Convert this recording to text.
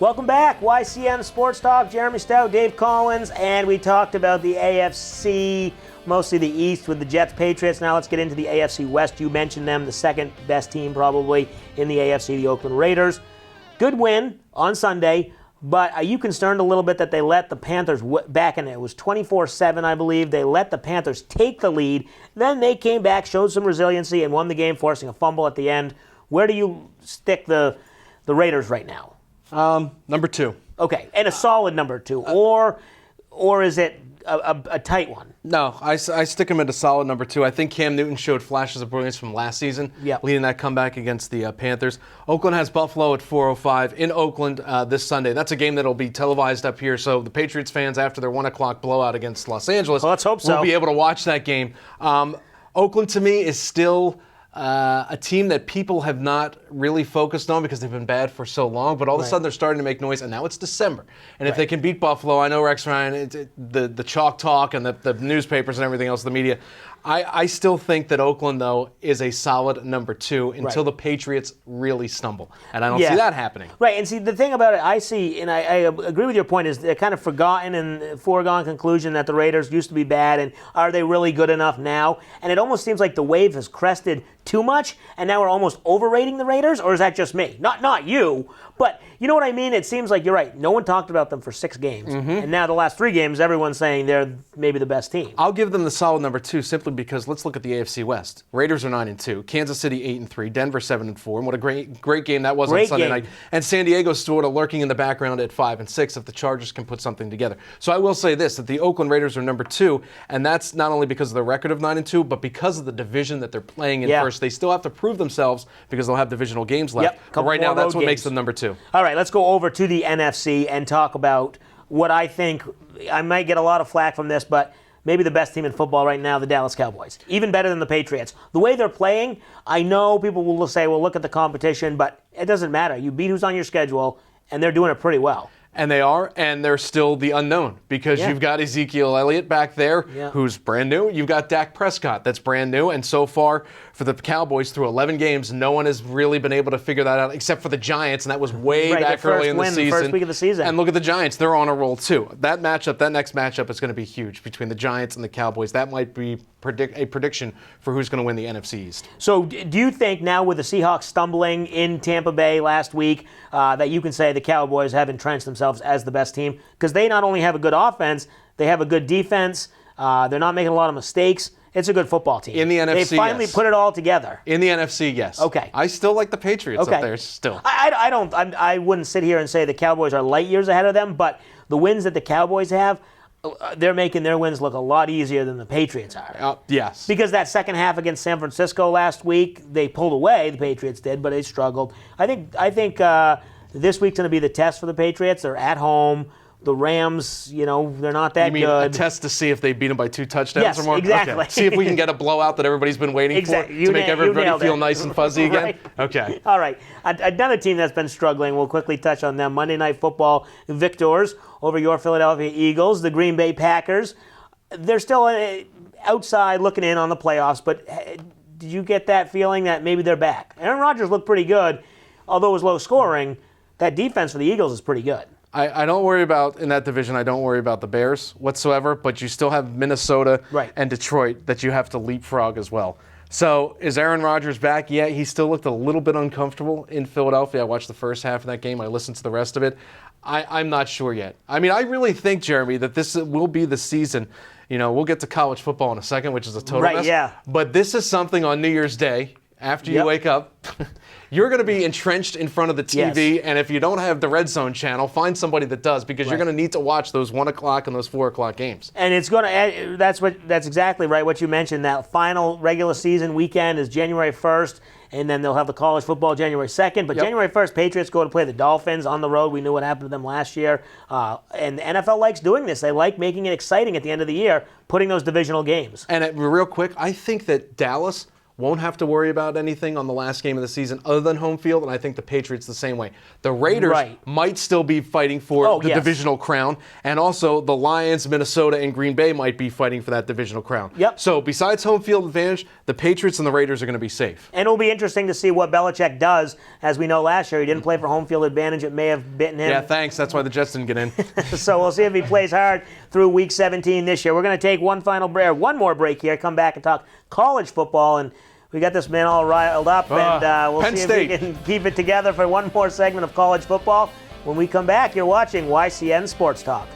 Welcome back, YCN Sports Talk. Jeremy Stout, Dave Collins, and we talked about the AFC, mostly the East with the Jets, Patriots. Now let's get into the AFC West. You mentioned them, the second best team probably in the AFC, the Oakland Raiders. Good win on Sunday, but are you concerned a little bit that they let the Panthers back in it? It was 24-7, I believe. They let the Panthers take the lead. Then they came back, showed some resiliency, and won the game, forcing a fumble at the end. Where do you stick the Raiders right now? Number 2. Okay, and a solid number 2, or is it a tight one? No, I stick him at a solid number 2. I think Cam Newton showed flashes of brilliance from last season, leading that comeback against the Panthers. Oakland has Buffalo at 4:05 in Oakland this Sunday. That's a game that'll be televised up here, so the Patriots fans, after their 1 o'clock blowout against Los Angeles, let's hope so, will be able to watch that game. Oakland, to me, is still a team that people have not really focused on because they've been bad for so long, but all of a sudden they're starting to make noise, and now it's December. And if they can beat Buffalo, I know Rex Ryan, the chalk talk and the newspapers and everything else, the media, I still think that Oakland, though, is a solid number 2 until the Patriots really stumble. And I don't see that happening. Right, and see, the thing about it, I see, and I agree with your point, is they're kind of forgotten and foregone conclusion that the Raiders used to be bad, and are they really good enough now? And it almost seems like the wave has crested too much, and now we're almost overrating the Raiders, or is that just me? Not you, but you know what I mean? It seems like you're right. No one talked about them for 6 games, and now the last 3 games, everyone's saying they're maybe the best team. I'll give them the solid number 2 simply because let's look at the AFC West. Raiders are 9-2, Kansas City 8-3, Denver 7-4, and what a great game that was on Sunday night. And San Diego sort of lurking in the background at 5-6 if the Chargers can put something together. So I will say this, that the Oakland Raiders are number 2, and that's not only because of the record of 9-2, but because of the division that they're playing in first. They still have to prove themselves because they'll have divisional games left. But right now, that's what makes them number 2. All right, let's go over to the NFC and talk about what I think, I might get a lot of flack from this, but maybe the best team in football right now, the Dallas Cowboys. Even better than the Patriots. The way they're playing, I know people will say, well, look at the competition, but it doesn't matter. You beat who's on your schedule, and they're doing it pretty well. And they are, and they're still the unknown because you've got Ezekiel Elliott back there who's brand new. You've got Dak Prescott that's brand new. And so far for the Cowboys through 11 games, no one has really been able to figure that out except for the Giants, and that was way back early in the season. The first week of the season. And look at the Giants. They're on a roll too. That next matchup is going to be huge between the Giants and the Cowboys. That might be a prediction for who's going to win the NFC East. So do you think now with the Seahawks stumbling in Tampa Bay last week that you can say the Cowboys have entrenched themselves as the best team? Because they not only have a good offense, they have a good defense. They're not making a lot of mistakes. It's a good football team. In the NFC, they finally put it all together. In the NFC, yes. Okay. I still like the Patriots up there still. I wouldn't sit here and say the Cowboys are light years ahead of them, but the wins that the Cowboys have, they're making their wins look a lot easier than the Patriots are. Yes. Because that second half against San Francisco last week, they pulled away, the Patriots did, but they struggled. I think this week's going to be the test for the Patriots. They're at home. The Rams, they're not that good. You mean a test to see if they beat them by 2 touchdowns or more? Yes, exactly. Okay. See if we can get a blowout that everybody's been waiting for to make everybody feel nice and fuzzy again? Right. Okay. All right. Another team that's been struggling, we'll quickly touch on them. Monday Night Football victors over your Philadelphia Eagles, the Green Bay Packers. They're still outside looking in on the playoffs, but did you get that feeling that maybe they're back? Aaron Rodgers looked pretty good, although it was low scoring. That defense for the Eagles is pretty good. I don't worry about, in that division, I don't worry about the Bears whatsoever, but you still have Minnesota and Detroit that you have to leapfrog as well. So is Aaron Rodgers back? Yeah, he still looked a little bit uncomfortable in Philadelphia. I watched the first half of that game. I listened to the rest of it. I'm not sure yet. I mean, I really think, Jeremy, that this will be the season. We'll get to college football in a second, which is a total mess. Yeah. But this is something on New Year's Day, after you wake up, you're going to be entrenched in front of the TV, and if you don't have the Red Zone channel, find somebody that does, because you're going to need to watch those 1 o'clock and those 4 o'clock games. And it's going to that's exactly right what you mentioned. That final regular season weekend is January 1st, and then they'll have the college football January 2nd. But January 1st, Patriots go to play the Dolphins on the road. We knew what happened to them last year. And the NFL likes doing this. They like making it exciting at the end of the year, putting those divisional games. And real quick, I think that Dallas won't have to worry about anything on the last game of the season other than home field, and I think the Patriots the same way. The Raiders might still be fighting for the divisional crown, and also the Lions, Minnesota, and Green Bay might be fighting for that divisional crown. Yep. So besides home field advantage, the Patriots and the Raiders are going to be safe. And it'll be interesting to see what Belichick does. As we know last year, he didn't play for home field advantage. It may have bitten him. Yeah, thanks. That's why the Jets didn't get in. So we'll see if he plays hard through Week 17 this year. We're going to take one more break here, come back and talk college football, and we got this man all riled up, and we'll Penn see State. if we can keep it together for one more segment of college football. When we come back, you're watching YCN Sports Talk.